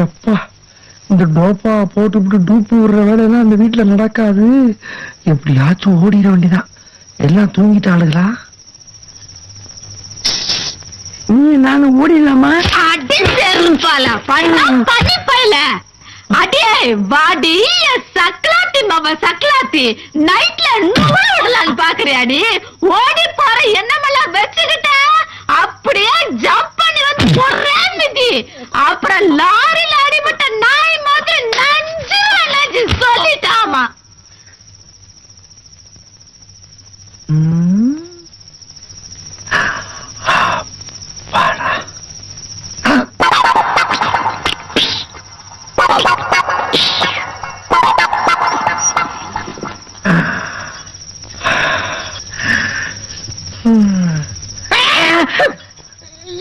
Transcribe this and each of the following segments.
எப்பா இந்த டோப்பா போட்டு டூப்பு விடுற வேலையெல்லாம் அந்த வீட்டுல நடக்காது. எப்படியாச்சும் ஓடிட வேண்டியதான். எல்லாம் தூங்கிட்டாளுங்களா? நாங்க ஓடிடலாமா? அடே வாடி சக்லாத்தி மாமா சக்லாத்தி, நைட்ல நூறு விடலான்னு பாக்குறியாடி? ஓடி போற என்னமெல்லாம் வச்சுக்கிட்ட அப்படியே ஜம்ப் பண்ணி வந்து ஒரே மிதி. அப்புறம் லாரில அடிபட்ட நாய் மாதிரி நஞ்சு நஞ்சு சொல்லிட்டாமா.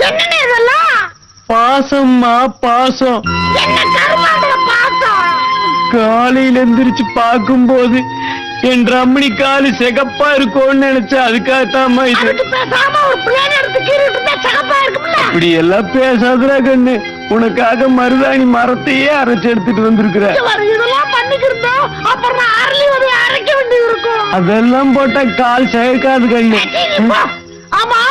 என்ன இதெல்லாம்? பாசம்மா பாசம். என்ன கருமாந்திர பாசம்? காலையில எந்திரிச்சு பார்க்கும் போது என் ரம்மணி காலு சிகப்பா இருக்கும்னு நினைச்சா அதுக்காகத்தாமா இது. பேசாம ஒரு பிளேன் எடுத்து கீறிட்டு சிகப்பா இருக்கும்ல. இப்படி எல்லாம் பேசாதடா கண்ணு. உனக்காக மருதாணி மரத்தையே அரைச்சு எடுத்துட்டு வந்திருக்கிற. இதெல்லாம் பண்ணிக்கிட்டா அப்புறம் நான் அரளி வந்து அரைக்க வேண்டி இருக்கும். அதெல்லாம் போட்டா கால் சிகக்காது கண்ணு. ஆமா,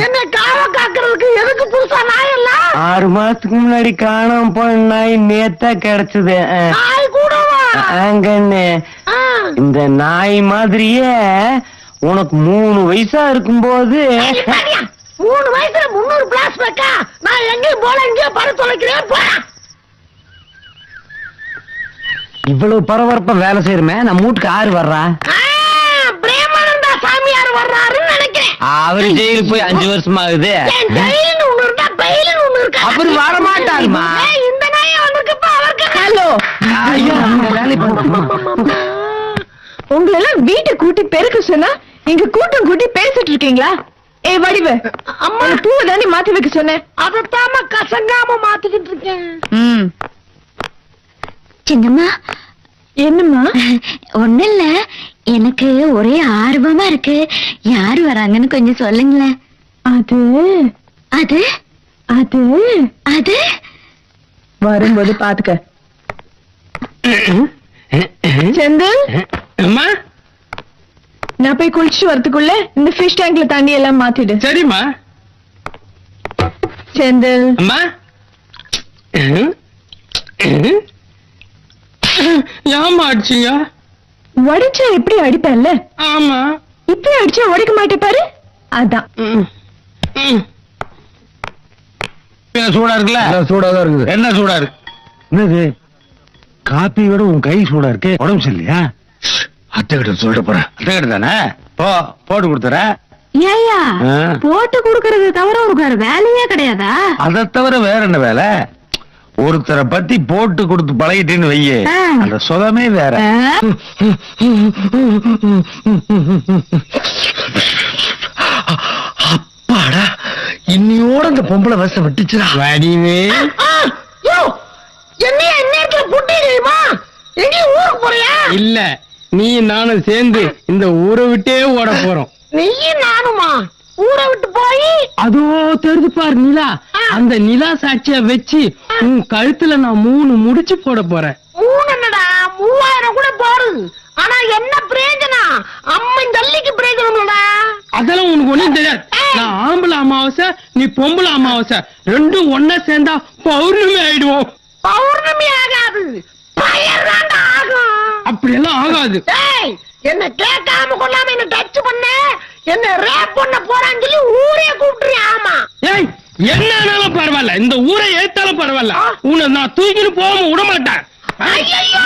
என்ன காவ காக்குறதுக்கு எதுக்கு புதுசா நாய் எல்லாம்? 6 மாசத்துக்கு முன்னாடி காணாம போன நாய் நேத்தா கிடைச்சது. நாய் கூடவா? கண்ணு, இந்த நாய் மாதிரியே உனக்கு 3 வயசா இருக்கும் போது 3 வயசுல 300 பிளாஸ் பேக்கா? நான் எங்கேயும் போல எங்கேயும் பரு தொலைக்கிறேன். இவ்வளவு பரபரப்பா வேலை செய்யறமே, நம்ம வீட்டுக்கு யாரு வர்றா? பிரேமானந்தா சாமியார் வர்றாருன்னு நினைக்கிறேன். அவரு ஜெயிலுக்கு போய் 5 வருஷமா ஆகுது. அவர் வர மாட்டாருமா. இந்த நாயை வந்திருக்கப்ப அவருக்கு ஹலோ உங்களை எல்லாம் வீட்டை கூட்டி பெருக்க சொன்னா இங்க கூட்டம் கூட்டி பேசிட்டு இருக்கீங்களா? ஏ வடிவு, அம்மா பூவை தாண்டி மாத்தி வைக்க சொன்னேன். அதத்தாம கசங்காம மாத்திக்கிட்டு இருக்கேன். சின்னம்மா. என்னம்மா? ஒண்ணு இல்ல, எனக்கு ஒரே ஆர்வமா இருக்கு. யாரு வராங்கன்னு கொஞ்சம் சொல்லுங்களேன். அது அது அது அது வரும்போது பாத்துக்க. செந்தில், அம்மா, நான் போய் குளிச்சு வரதுக்குள்ள இந்த ஃபிஷ் டேங்க்ல தண்ணி எல்லாம் மாத்திடு. சரிம்மா. செந்தில். அம்மா, ஏமா அடிச்சீங்க? உடைச்சா எப்படி அடிப்பேன்ல? ஆமா. இப்படி அடிச்சா உடைக்க மாட்டே பாரு. அதான். சூடா இருக்குல்ல? சூடாதான் இருக்குது. என்ன சூடா இருக்கு? என்னது? காப்பி விட உன் கை சூடா இருக்கு. உடம்பு சரியில்லையா? அத்தை கிட்ட சொல்லிட்டு போறேன். அத்தை கிட்ட தானே போட்டு கொடுத்துற. ஏயா போட்டு கொடுக்கறது தவிர ஒரு வேலையே கிடையாதா? அதை தவிர வேற என்ன வேலை? ஒருத்தரை பத்தி போட்டு கொடுத்து பழகிட்டேன்னு வையே, அந்த சொதமே வேற. அப்பாடா, இன்னியோட அந்த பொம்பளை வச விட்டுச்சுடா. வடிவே ஊருக்கு போறியா? இல்ல, நீ நானும் சேர்ந்து இந்த ஊரை விட்டே ஓட போறோம். நீயும் நானுமா ஊரை விட்டு போய்? அதோ தெரிஞ்சு பாரு நிலா. அந்த நிலா சாட்சிய வச்சு உன் கழுத்துல நான் 3 முடிச்சு போட போறேன். 3 என்னடா 3000 கூட போடு. ஆனா என்ன பிரயோஜனம்? அம்மன் ஜல்லிக்கு பிரயோஜனம்டா. அதெல்லாம் உனக்கு ஒண்ணும் தெரியாது. நான் ஆம்பளை அமாவாசை, நீ பொம்பளை அமாவாசை, ரெண்டும் ஒன்னா சேர்ந்தா பௌர்ணமி ஆயிடுவோம். பௌர்ணமி ஆகாது, பயர்தாண்டா ஆகும். அப்படியெல்லாம் ஆகாது. என்ன கேட்காம கொள்ளாம என்ன டச் பண்ண, என்ன ரேப் பண்ண போறான்னு சொல்லி ஊரே கூப்பிட்டுறியா? ஆமா. ஏய், என்னாலும் பரவாயில்ல, இந்த ஊரை ஏத்தாலும் பரவாயில்ல, உன்னை நான் தூக்கிட்டு போகாம விட மாட்டேன். ஐயையோ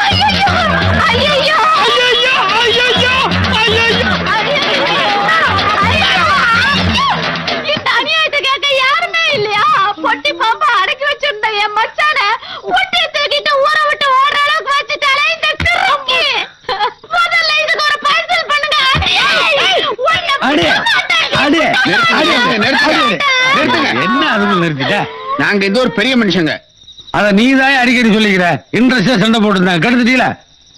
ஐயையோ ஐயையோ ஐயையோ ஐயையோ ஐயையோ. இந்த அநியாயத்தை கேட்க யாருமே இல்லையா? பொட்டி பாப்பா அடக்கி வச்சிருந்த என் மச்சான பொட்டி தூக்கிட்டு ஊரை விட்டு ஓடுற அளவுக்கு வச்சுட்டாலே இந்த கிறுக்கி. முதல்ல இதுக்கு ஒரு பரிசல் பண்ணுங்க. என்ன அதுவும் நிறுத்திட்ட? நாங்க இது ஒரு பெரிய மனுஷங்க. அத நீதான் அடிக்கடி சொல்லிக்கிற. இன்ட்ரெஸ்டா சண்டை போட்டுருந்தாங்க, கடுத்துட்டீல.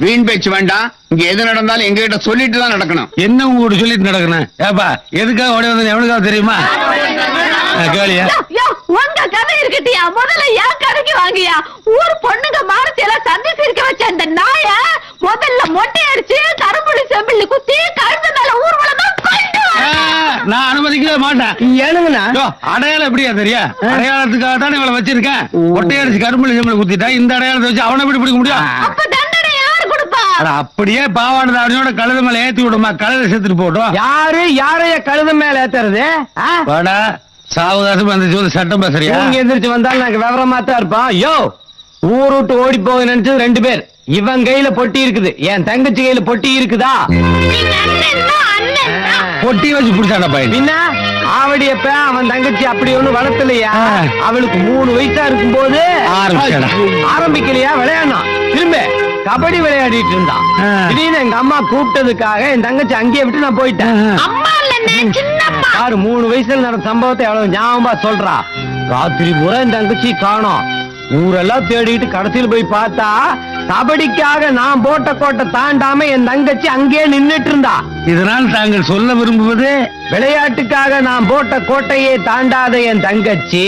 வீண் பேச்சு வேண்டாம். இங்க எது நடந்தாலும் எங்க கிட்ட சொல்லிட்டு தான் நடக்கணும். என்ன உங்ககிட்ட சொல்லிட்டு நடக்கணும்? ஏப்பா, எதுக்காக ஓடி வந்து எவனுக்காக தெரியுமா? கேளியா உங்க கதை இருக்கட்டியா, முதல்ல என் கதைக்கு வாங்கியா. ஊர் பொண்ணுங்க மாரத்தி எல்லாம் சந்திச்சு இருக்க வச்ச அந்த நாய முதல்ல மொட்டை அடிச்சு கரும்புடி செம்பிள்ளி குத்தி கழுத்து மேல ஊர்வலமா கொண்டு நான் அனுமதிக்கவே மாட்டேன். ஏனுங்கண்ணா அடையாளம் எப்படியா தெரியா? அடையாளத்துக்காக தான் இவளை வச்சிருக்கேன். மொட்டை அடிச்சு கரும்புடி செம்பிள்ளி குத்திட்டா இந்த அடையாளத்தை வச்சு அவனை எப்படி பிடிக்க முடியும்? அப்ப தண்டனை யாரு கொடுப்பா? அப்படியே பாவாடு தாவணியோட கழுத மேல ஏத்தி விடுமா, கழுத செத்துட்டு போட்டோம். யாரைய கழுத மேல ஏத்துறது? வாடா சாவகாசம் வந்துச்சு சட்டம் பேசுறியா? எந்திரிச்சு வந்தாலும் நாங்க விவரமா தான் இருப்போம். யோ, ஊர் விட்டு ஓடி போக நினைச்சது 2 பேர். இவன் கையில பொட்டி இருக்குது, என் தங்கச்சி கையில பொட்டி இருக்குதா? பொட்டி வச்சு பிடிச்சாடா பையன். பின்ன ஆவடியப்ப அவன் தங்கச்சி அப்படி ஒண்ணு வளர்த்தலையா? அவளுக்கு 3 வயசா இருக்கும் போது ஆரம்பிக்கலையா விளையாடணும். திரும்ப கபடி விளையாடிட்டு இருந்தான். திடீர்னு எங்க அம்மா கூப்பிட்டதுக்காக என் தங்கச்சி அங்கேயே விட்டு நான் போயிட்டேன். யாரு 3 வயசுல நடந்த சம்பவத்தை எவ்வளவு ஞாபகமா சொல்றா. ராத்திரி பூரா என் தங்கச்சி காணோம். ஊரெல்லாம் தேடிட்டு கடைசியில் போய் பார்த்தா கபடிக்காக நான் போட்ட கோட்டை தாண்டாம என் தங்கச்சி அங்கேயே நின்னுட்டு இருந்தா. இதனால் தாங்கள் சொல்ல விரும்புவது, விளையாட்டுக்காக நான் போட்ட கோட்டையே தாண்டாத என் தங்கச்சி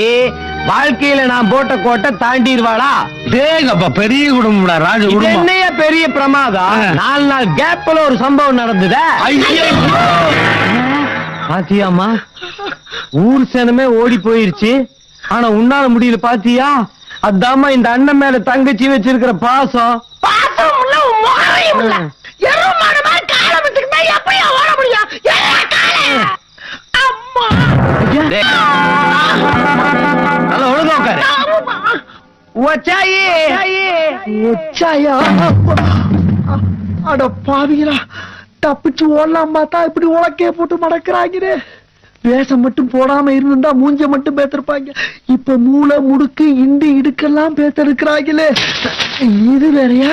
வாழ்க்கையில நான் போட்ட கோட்டை தாண்டிடுவாளா? தேங்கப்பா பெரிய குடும்பம்டா, ராஜ குடும்பம். என்னைய பெரிய பிரமாதம். 4 நாள் கேப்ல ஒரு சம்பவம் நடந்தது. பாத்தியாமா, ஊர் சேனமே ஓடி போயிருச்சு. ஆனா உன்னால முடியல பாத்தியா? அதாமா இந்த அண்ணன் மேல தங்கச்சி வச்சிருக்கிற பாசம். நல்லா ஒழுங்கா உட்காரு. அட பாவிங்களா, தப்பிச்சு ஓடலாம் பார்த்தா இப்படி உலக்கைய போட்டு மடக்குறாங்க. வேஷம் மட்டும் போடாம இருந்தா மூஞ்ச மட்டும் பேத்திருப்பாங்க. இப்ப மூளை முடுக்கு இண்டு இடுக்கெல்லாம் பேத்தெடுக்கிறாங்களே, இது வேறையா?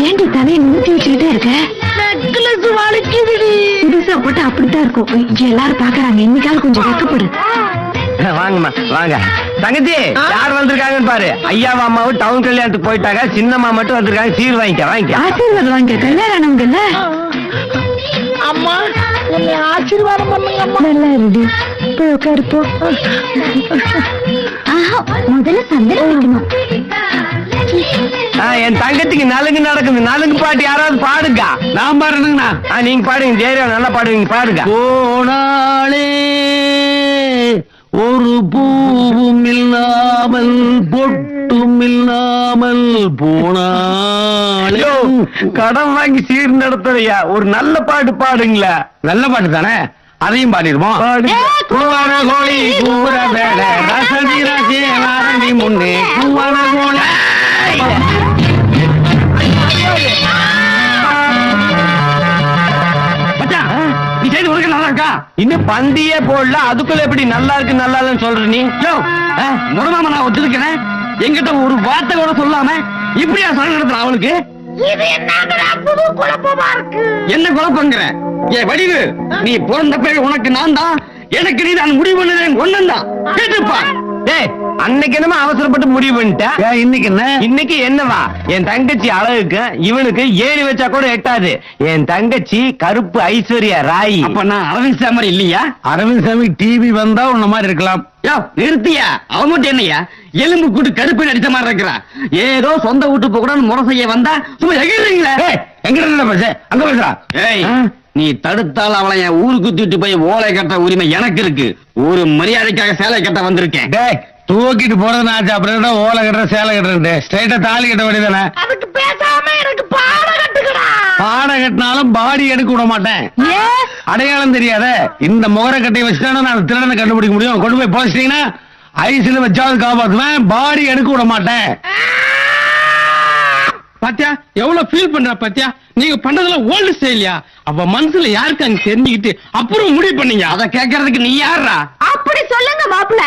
ஏண்டி தலையை நிறுத்தி வச்சுக்கிட்டே இருக்க? புதுசா போட்டு அப்படித்தான் இருக்கும். இங்க எல்லாரும் பாக்குறாங்க, இன்னைக்காவது கொஞ்சம் வெக்கப்படு. வாங்கம்மா வாங்க. தங்கச்சி யார் வந்திருக்காங்கன்னு பாரு. ஐயாவும் அம்மாவும் டவுன் கல்யாணத்துக்கு போயிட்டாங்க. சின்னம்மா மட்டும் வந்திருக்காங்க. சீர் வாங்கிக்க. ஆசீர்வாதம் வாங்க. கல்யாணம்ல அம்மா என்னை ஆசீர்வாதம் பண்ணுங்க அம்மா. நல்லா இருடி, போய் உட்காரு போ. முதல்ல சந்தேகம். என் தங்கச்சிக்கு நலுங்கு நடக்குது. நலுங்கு பாட்டு யாராவது பாடுங்க. நான் பாருங்கண்ணா. நீங்க பாடுங்க. ஜெயரா நல்லா பாடுவீங்க, பாடுங்க. போனாலே ஒரு பூவும் இல்லாமல் பொட்டும் இல்லாமல் போனாலே. கடன் வாங்கி சீர் நடத்துறியா? ஒரு நல்ல பாட்டு பாடுங்களா. நல்ல பாட்டு தானே, அதையும் பாடிடுவோம். கூவான கோழி கூற வேட ரசதி ரசி முன்னே கூவான கோழி. நீ செய்து உனக்கு நல்லா இருக்கா? இன்னும் பந்தியே போடல, அதுக்குள்ள எப்படி நல்லா இருக்கு நல்லா இல்லன்னு சொல்ற நீ? முருகாம நான் ஒத்துருக்கிறேன். என்கிட்ட ஒரு வார்த்தை கூட சொல்லாம இப்படியா சண்டை நடத்துற அவளுக்கு? என்ன குழப்பங்கிற? ஏ வடிவு, நீ பிறந்த பிறகு உனக்கு நான் தான், எனக்கு நீ நான் முடிவு பண்ணது ஒண்ணுதான். கேட்டுப்பா. அன்னைக்கு என்னமா அவசரப்பட்டு முடிவு பண்ணிட்டேன். இன்னைக்கு என்ன? இன்னைக்கு என்னவா? என் தங்கச்சி அழகுக்கு இவனுக்கு ஏணி வச்சா கூட எட்டாது. என் தங்கச்சி கருப்பு ஐஸ்வர்யா ராய். அப்ப நான் அரவிந்த் சாமி இல்லையா? அரவிந்த் சாமி டிவி வந்தா உன்ன மாதிரி இருக்கலாம். நிறுத்தியா? அவன் மட்டும் என்னையா எலும்பு கூட்டு கருப்பு நடிச்ச மாதிரி இருக்கிறா? ஏதோ சொந்த வீட்டு போக முறை செய்ய வந்தா சும்மா எகிறீங்களா? எங்க பேச அங்க பேசுறா? ஏய், நீ தடுத்தால் அவளை என் ஊருக்கு தூக்கிட்டு போய் ஓலை கட்ட உரிமை எனக்கு இருக்கு. ஒரு மரியாதைக்காக சேலை கட்ட வந்திருக்கேன். தூக்கிட்டு போறது ஆச்சு, அப்புறம் ஓலை கட்டுற சேலை கட்டுறது ஸ்ட்ரைட்டா தாலி கட்ட வேண்டியதானே? அதுக்கு பேசாம எனக்கு பாடம் கட்டுக்கடா. பாடம் கட்டினாலும் பாடி எடுக்க விட மாட்டேன். அடையாளம் தெரியாத இந்த முகர கட்டையை வச்சுட்டானு நான் திருடனை கண்டுபிடிக்க முடியும். கொண்டு போய் போச்சிட்டீங்கன்னா ஐஸ்ல வச்சாவது காப்பாத்துவேன், பாடி எடுக்க விட மாட்டேன். பாத்தியா எவ்வளவு ஃபீல் பண்ற? பாத்தியா நீங்க பண்றதெல்லாம் ஓல்டு ஸ்டைலியா? அவ மனசுல யாருக்கு அங்க தெரிஞ்சுக்கிட்டு அப்புறம் முடிவு பண்ணீங்க. அத கேட்கறதுக்கு நீ யாரா? அப்படி சொல்லுங்க மாப்பிள்ள.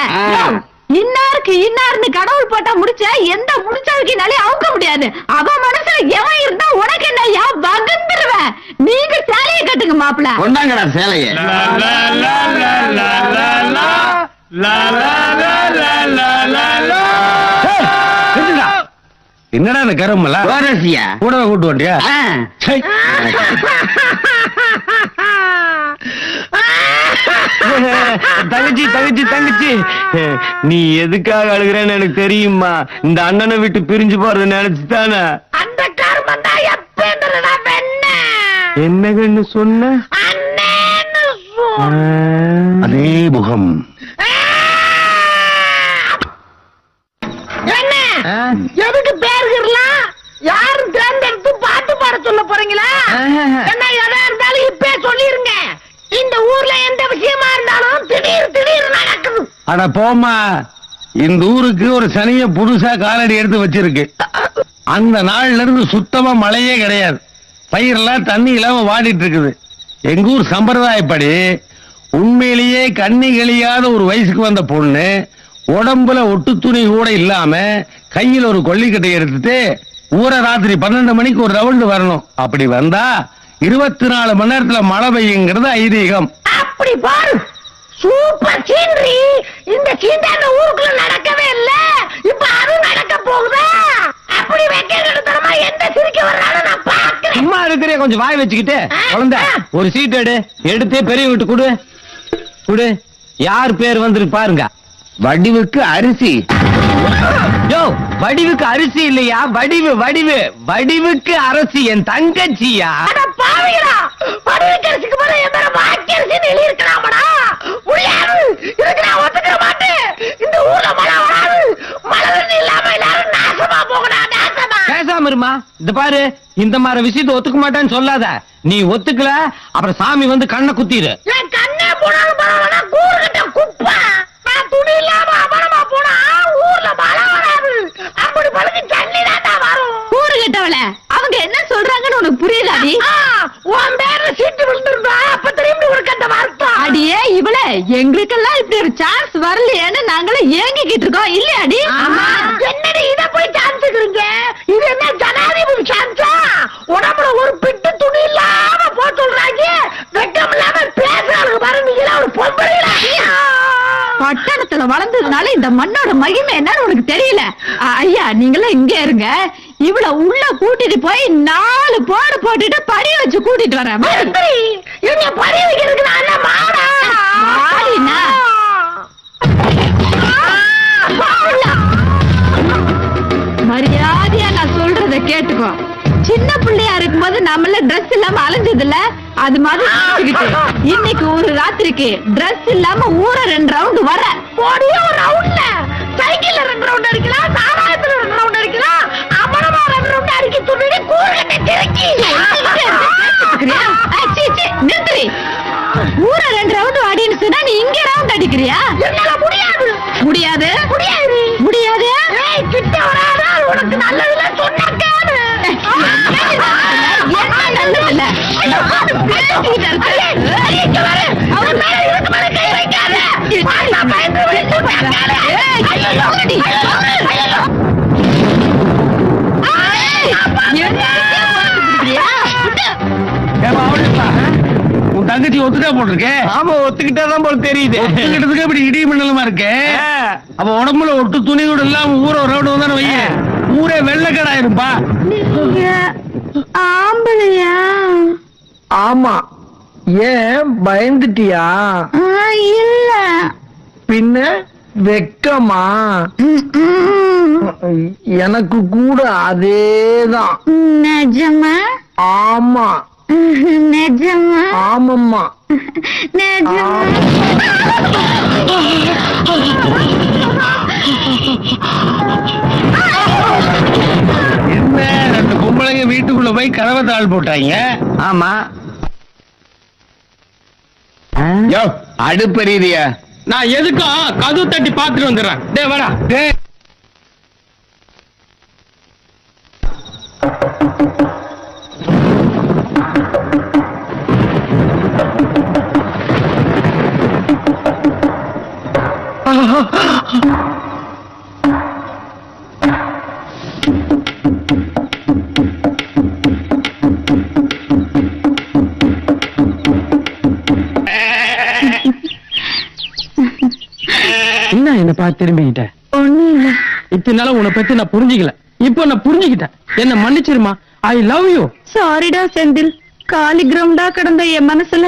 இன்னாருக்கு இன்னார்னு கடவுள் போட்டா முடிச்ச எந்த முடிச்சவக்கினாலே அவுக்க முடியாது. அவ மனசுல எவன் இருந்தா உனக்கு என்னையா வகுந்துருவேன். நீங்க சேலையை கட்டுங்க மாப்பிள்ள. கொண்டாங்கடா சேலைய. என்னடா இந்த கரும்பல ஓரசியா கூட கூட்டு வண்டியா சை. தங்கச்சி தங்கச்சி தங்கச்சி நீ எதுக்காக அழுகிறேன்னு எனக்கு தெரியுமா. இந்த அண்ணனை விட்டு பிரிஞ்சு போறது நினைச்சுதானே. அந்த கருமம் தான் எப்பன்றா வெண்ண என்னன்னு சொன்ன அதே முகம். என்ன எதுக்கு பேருலாம் யாரும் தேர்ந்தெடுத்து பாட்டு பாட சொல்ல போறீங்களா? என்ன எதா இருந்தாலும் இப்பே சொல்லிருங்க. இந்த ஊர்ல எந்த விஷயமா இருந்தாலும் திடீர் நடக்குது. அட போமா, இந்த ஊருக்கு ஒரு சனிய புதுசா காலடி எடுத்து வச்சிருக்கு. அந்த நாள்ல இருந்து சுத்தமா மழையே கிடையாது. பயிரெல்லாம் தண்ணி இல்லாம வாடிட்டு இருக்குது. எங்க ஊர் சம்பிரதாயப்படி உண்மையிலேயே கண்ணி கழியாத ஒரு வயசுக்கு வந்த பொண்ணு உடம்புல ஒட்டு துணி கூட இல்லாம கையில் ஒரு கொல்லிக்கட்டை எடுத்துட்டு ஊரை ராத்திரி 12 மணிக்கு ஒரு ரவுண்டு வரணும். அப்படி வந்தா 24 மணி நேரத்துல மழை பெய்யுங்கிறது ஐதீகம். அப்படி பாரு, சூப்பர் சீனரி. இந்த சீண்டான ஊருக்குள்ள நடக்கவே இல்ல, இப்ப அது நடக்க போகுதா? அப்படி வெக்கமா எந்த சிரிக்க வர்றானோ நான் பாக்குறேன். சும்மா இருக்கிறே கொஞ்சம் வாய் வச்சுக்கிட்டு குழந்தை ஒரு சீட் எடுத்து பெரிய வீட்டு கொடு கொடு. யார் பேர் வந்து பாருங்க. வடிவுக்கு அரிசி. யோ, வடிவுக்கு அரிசி இல்லையா, வடிவு வடிவு வடிவுக்கு அரசி என் தங்கச்சியா. அட பாவிகளா, வடிவுக்கரசிக்கு போல என் மேல வாக்கரசின்னு எழுதி இருக்கலாமடா. முடியாது, இதுக்கு நான் ஒத்துக்க மாட்டேன். இந்த ஊர்ல மழை வராது. மழை தண்ணி இல்லாம எல்லாரும் நாசமா போகணும், நாசமா. பேசாம இருமா. இந்த பாரு, இந்த மாதிரி விஷயத்தை ஒத்துக்க மாட்டேன்னு சொல்லாத. நீ ஒத்துக்கல அப்புறம் சாமி வந்து கண்ணை குத்திடு. என் கண்ணே போனாலும் பரவாயில்ல, கூறுகிட்ட குப்பை. நான் துணி இல்லாம அமரமா போனா ஊர்ல மழை வராது. அப்படி பழுக்கு தண்ணி தான் வரும். கூறுகிட்டவள அவங்க என்ன சொல்றாங்கன்னு உனக்கு புரியுதாடி? உன் பேர்ல சீட்டு விழுந்துருந்தா அப்ப திரும்பி ஒரு கட்ட வார்த்தோம். அடியே இவள, எங்களுக்கெல்லாம் இப்படி ஒரு சான்ஸ் வரலையேன்னு நாங்களும் ஏங்கிக்கிட்டு இருக்கோம் இல்லையாடி? என்னடி இத போய் சான்ஸுக்குறீங்க? இது என்ன ஜனாதிபதி சான்ஸா? உடம்புல ஒரு பிட்டு துணி இல்லாம போக சொல்றாங்க. வெட்கம் இல்லாம பேசுறாங்க பாரு. நீங்க ஒரு பொம்பளையா? பட்டணத்துல வளர்ந்ததுனால இந்த மண்ணோட மகிமை என்னன்னு உனக்கு தெரியல. ஐயா, நீங்களாம் இங்க இருங்க. இவ்வளவு உள்ள கூட்டிட்டு போய் 4 போடு போட்டுட்டு படி வச்சு கூட்டிட்டு வரேன். என்ன படி வைக்கிறதுக்கு நான் என்ன மாடா? மாடினா? மரியாதையா நான் சொல்றத கேட்டுக்கோ. சின்ன பிள்ளையா இருக்கும்போது நம்மள டிரெஸ் இல்லாம அலைஞ்சது இல்ல, அது மாதிரி இன்னைக்கு ஒரு ராத்திரிக்கு டிரெஸ் இல்லாம ஊர 2 ரவுண்ட் வர. போடியே ஒரு ரவுண்ட்ல சைக்கிள்ல 2 ரவுண்ட் அடிக்கலாம், சாராயத்துல 2 ரவுண்ட் அடிக்கலாம், அமரமா 2 ரவுண்ட் அடிக்க துணிட்டு கூறுகிட்ட திருக்கி நிறுத்தி. ஊர 2 ரவுண்ட் அடின்னு சொன்னா நீ இங்க ரவுண்ட் அடிக்கிறியா? என்னால முடியாது. முடியாது முடியாது முடியாது. கிட்ட வராதா? உனக்கு நல்லதுல சொன்னாக்காது. உன் தங்கச்சி ஒத்துக்கா போட்டிருக்கேன். ஆமா, ஒத்துக்கிட்டாதான் போல தெரியுது. ஒத்துக்கிட்டதுக்கு இப்படி இடி மின்னலுமா இருக்கு. அப்ப உடம்புல ஒட்டு துணி கூட இல்லாம ஊர ஒரு ரவுண்ட் வந்தானே வைய, ஊரே வெள்ளக்கடாயிருப்பா. ஆம்பளையா? ஆமா. ஏன் பயந்துட்டியா? இல்ல. பின்ன வெக்கமா? எனக்கு கூட அதேதான். நிஜமா? ஆமா. நிஜமா? ஆமம்மா. நிஜமா? என்ன 2 பொம்பளைங்க வீட்டுக்குள்ள போய் கதவை தாள் போட்டாங்க. ஆமா. யோ, அடுப்பெரியா? நான் எதுக்கும் கதவு தட்டி பாத்துட்டு வந்துடுறேன். டேய் வாடா. டேய், என்ன பார்த்து திரும்பிக்கிட்ட? ஒண்ணும் இல்ல. இத்தனை நாள உன்னை பத்தி நான் புரிஞ்சுக்கல. இப்போ நான் புரிஞ்சுக்கிட்டேன். என்ன மன்னிச்சிருமா. I love you. சாரிடா செந்தில். காலி கிரவுண்டா கிடந்த என் மனசுல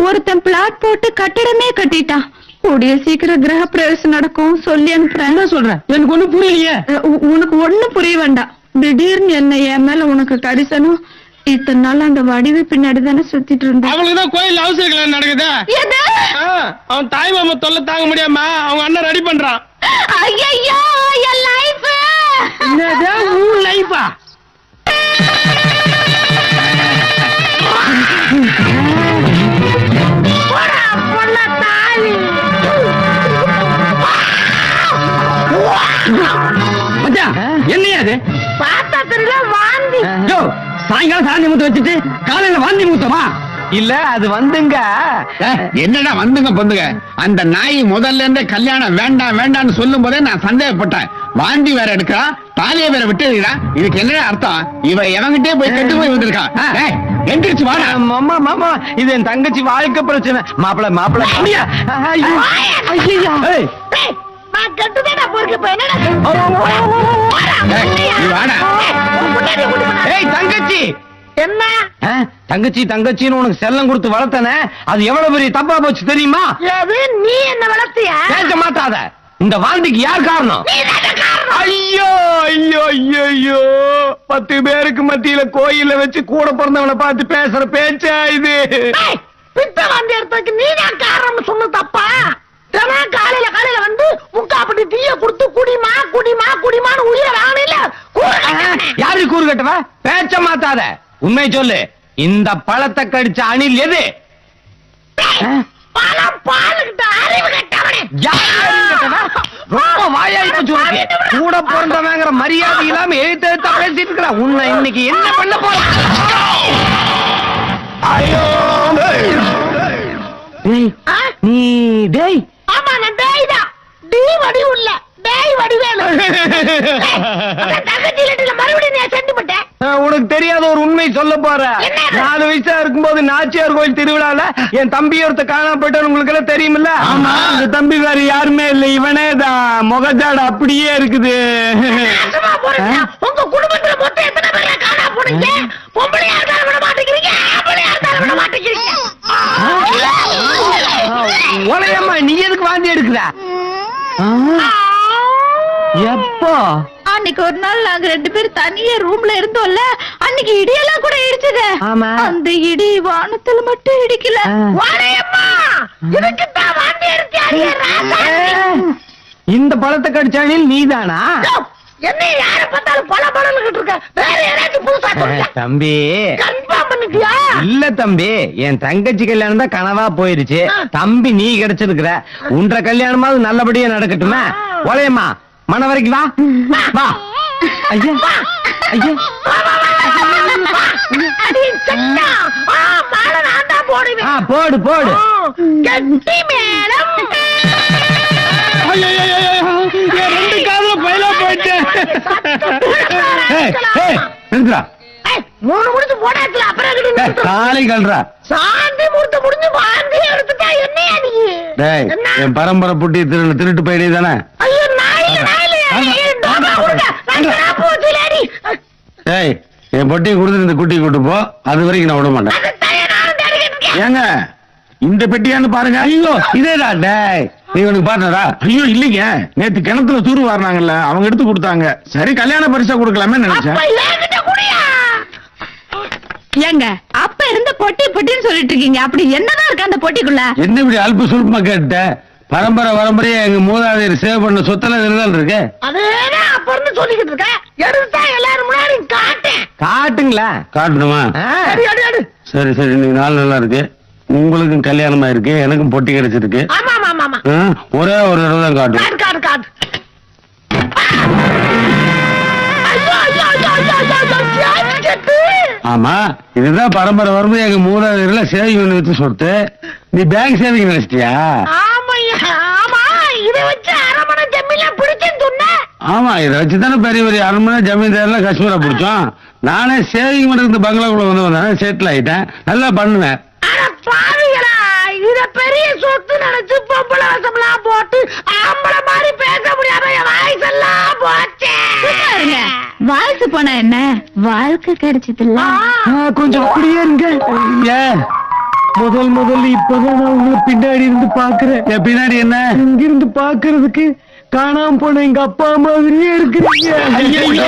ஒருத்தன் பிளாட் போட்டு கட்டடமே கட்டிட்டான். கூடிய சீக்கிரம் கிரக பிரவேசம் நடக்கும் சொல்லி அனுப்புறேன். என்ன சொல்றேன்? எனக்கு ஒண்ணும் புரியலையே. உனக்கு ஒண்ணும் புரிய வேண்டாம். திடீர்னு என்ன என் மேல உனக்கு கரிசனம். இத்தனை நாள் அந்த வடிவு பின்னாடி தானே சுத்திட்டு இருந்தேன். அவங்களுக்குதான் கோயில் அவசர கல்யாணம் நடக்குது. அவன் தாய் மாமா தொல்லை தாங்க முடியாம அவங்க அண்ணன் ரெடி பண்றான். ஐயோ என் லைஃப் என்னது உன் லைஃபா? என்னையா அது? பாத்திரத்துல வாந்தி. சாயங்காலம் சாந்தி மூத்த வச்சுட்டு காலையில வாந்தி மூத்தமா? இல்ல அது வந்துங்க. என்னடா வந்துங்க பொந்துங்க. அந்த நாய் முதல்ல இருந்தே கல்யாணம் வேண்டாம் வேண்டாம்னு சொல்லும் போதே நான் சந்தேகப்பட்டேன். வாந்தி வேற எடுக்கிறான், தாலியை வேற விட்டு இருக்கிறான். இதுக்கு என்னடா அர்த்தம்? இவ எவங்கிட்டே போய் கெட்டு போய் வந்திருக்கான். எந்திரிச்சு வாடா. மாமா மாமா இது என் தங்கச்சி வாழ்க்கை பிரச்சனை. மாப்பிள மாப்பிள நான் கட்டுதாடா போருக்கு இப்ப என்னடா? வாடா. ஏய் தங்கச்சி. என்ன தங்கச்சி தங்கச்சின்னு உனக்கு செல்லம் கொடுத்து வளர்த்தனே, அது எவ்வளவு பெரிய தப்பா போச்சு தெரியுமா? ஏது நீ என்ன வளர்த்தியா? பேச மாட்டாத. இந்த வாழ்க்கைக்கு யார் காரணம்? ஐயோ ஐயோ ஐயோ ஐயோ 10 பேருக்கு மத்தியில கோயில வச்சு கூட பிறந்தவனை பார்த்து பேசுற பேச்சா இது? பித்த வாந்தி எடுத்ததுக்கு நீ தான் காரணம் சொன்ன தப்பா? காலையில வந்து முக்காப்பட்டி தீய கொடுத்து குடிமா குடிமா குடிமான்னு உயிரை வாங்கல. யாரு கூறு கட்டவ? பேச்ச மாத்தாத. உண்மை சொல்லு. இந்த பழத்தை கடிச்ச அணில் எது? ரொம்ப வாயாயிட்டு கூட பிறந்தவங்கிற மரியாதை இல்லாம எழுத்து எழுத்தா பேசிட்டு இருக்கிற உன்னை இன்னைக்கு என்ன பண்ண போற? நீ டேய். ஆமா நான் டேய் தான். டி வடி உள்ள டேய் வடிவேலு. தங்கச்சில மறுபடியும் நான் சென்டிமென்ட். உனக்கு தெரியாத ஒரு உண்மை சொல்ல போற. 4 வயசா இருக்கும்போது நாச்சியார் கோயில் திருவிழால என் தம்பி ஒருத்த காணாம போயிட்டு உங்களுக்கு எல்லாம் தெரியுமில்ல? அந்த தம்பி வேற யாருமே இல்ல, இவனே தான். முகஜாடு அப்படியே இருக்குது. உங்க குடும்பத்துல மொத்தம் எத்தனை பேர் காணாம போனீங்க? பொம்பளையா இருந்தாலும் விட மாட்டேங்கிறீங்க, ஆம்பளையா இருந்தாலும் விட மாட்டேங்கிறீங்க. உலையம்மா நீ எதுக்கு வாந்தி எடுக்கிற? எப்போ? அன்னைக்கு ஒரு நாள் நாங்க 2 பேரும் தனியா ரூம்ல இருந்தோம்ல, அன்னைக்கு இடியெல்லாம் கூட இடிச்சது. அந்த இடி வானத்துல மட்டும் இடிக்கல. வாழையம்மா இதுக்கு தான் வாந்தி எடுத்தியாடியே ராசா. இந்த பழத்தை கடிச்சானில் நீதானா? என்ன யார பார்த்தாலும் பல பழம்னு இருக்க. வேற யாராச்சும் புதுசா சொல்லுங்க தம்பி. கன்ஃபார்ம் பண்ணிட்டியா? இல்ல தம்பி, என் தங்கச்சி கல்யாணம் தான் கனவா போயிருச்சு. தம்பி நீ கிடைச்சிருக்கிற. உன்ற கல்யாணமாவது நல்லபடியா நடக்கட்டுமே. ஒலையம்மா மன வரைக்கும் வா வா. ஐயா ஐயா அடி சட்டா. மாலை நான் தான் போடுவேன். போடு போடு. கட்டி மேளம். என் 2 காதுல பயிலா போயிட்டேன். நிறுத்துடா. 3 முடிச்சு போடாச்சுல அப்புறம் காலை கல்றா. சாந்தி முறுத்து முடிஞ்சு வாந்தி எடுத்துட்டா என்னையா நீ? டேய் என் பரம்பரை புட்டி திருட்டு போயிடே தானே. ஐயோ நாயில டேய் என் பொட்டியை கொடுத்து இந்த குட்டியை கூட்டு போ. அது வரைக்கும் நான் விட மாட்டேன். ஏங்க இந்த பெட்டியான்னு பாருங்க. ஐயோ இதேடா. டேய் நீ உனக்கு பாருடா. ஐயோ இல்லைங்க, நேத்து கிணத்துல தூர் வாரினாங்கல்ல, அவங்க எடுத்து கொடுத்தாங்க. சரி கல்யாண பரிசா கொடுக்கலாமே நினைச்சேன். ஏங்க அப்ப இருந்த பொட்டி பொட்டின்னு சொல்லிட்டு இருக்கீங்க, அப்படி என்னதான் இருக்கு அந்த பொட்டிக்குள்ள? என்ன இப்படி அல்ப சுல்பமா கேட்ட? பரம்பரை பரம்பரையா எங்க மூதாதையர் சேவ் பண்ண சொத்தெல்லாம் இதுதான் இருக்கு. அதேதான் அப்ப இருந்து சொல்லிக்கிட்டு இருக்க. எடுத்தா எல்லாரும் முன்னாடி காட்டேன். காட்டுங்களா? காட்டணுமா? சரி சரி இன்னைக்கு நாள் நல்லா இருக்கு. உங்களுக்கும் கல்யாணமா இருக்கு, எனக்கும் பொட்டி கிடைச்சிருக்கு. ஆமா ஆமா ஆமா. ஒரே ஒரு தடவை தான் காட்டும். காட்டு காட்டு காட்டு. ஆமா இதுதான் பரம்பரை பரம்பரை எங்க மூதாதையர்ல சேவிங் வச்சு சொத்து. நீ பேங்க் சேவிங் நினைச்சிட்டியா? ஆமா இதை வச்சு அரமனை ஜமீன்லாம் பிடிச்சேன்னு சொன்ன. ஆமா இதை வச்சுதானே பெரிய பெரிய அரண்மனை ஜமீன்தார்லாம் காஷ்மீரா பிடிச்சோம். நானே சேவிங் பண்ணுறது பங்களாக்குள்ள வந்து செட்டில் ஆயிட்டேன். நல்லா பண்ணுவேன். பாருங்களா இத பெரிய சொத்து நினைச்சு பொம்பளை வசம்லாம் போட்டு ஆம்பளை மாதிரி பேச முடியாம என் வாய்ஸ் எல்லாம் போச்சே. வாய் போனா என்ன வாழ்க்கை கிடைச்சதுல்ல. கொஞ்சம் அப்படியே இருங்க. ஏன் முதல்ல இப்பதான் நான் உங்களை பின்னாடி இருந்து பாக்குறேன். என் பின்னாடி என்ன? இங்க இருந்து பாக்குறதுக்கு காணாம போன எங்க அப்பா மாதிரியே இருக்கிறீங்க. ஐயோ!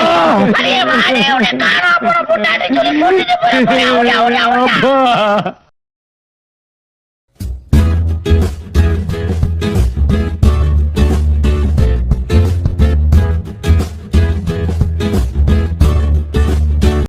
அப்பா!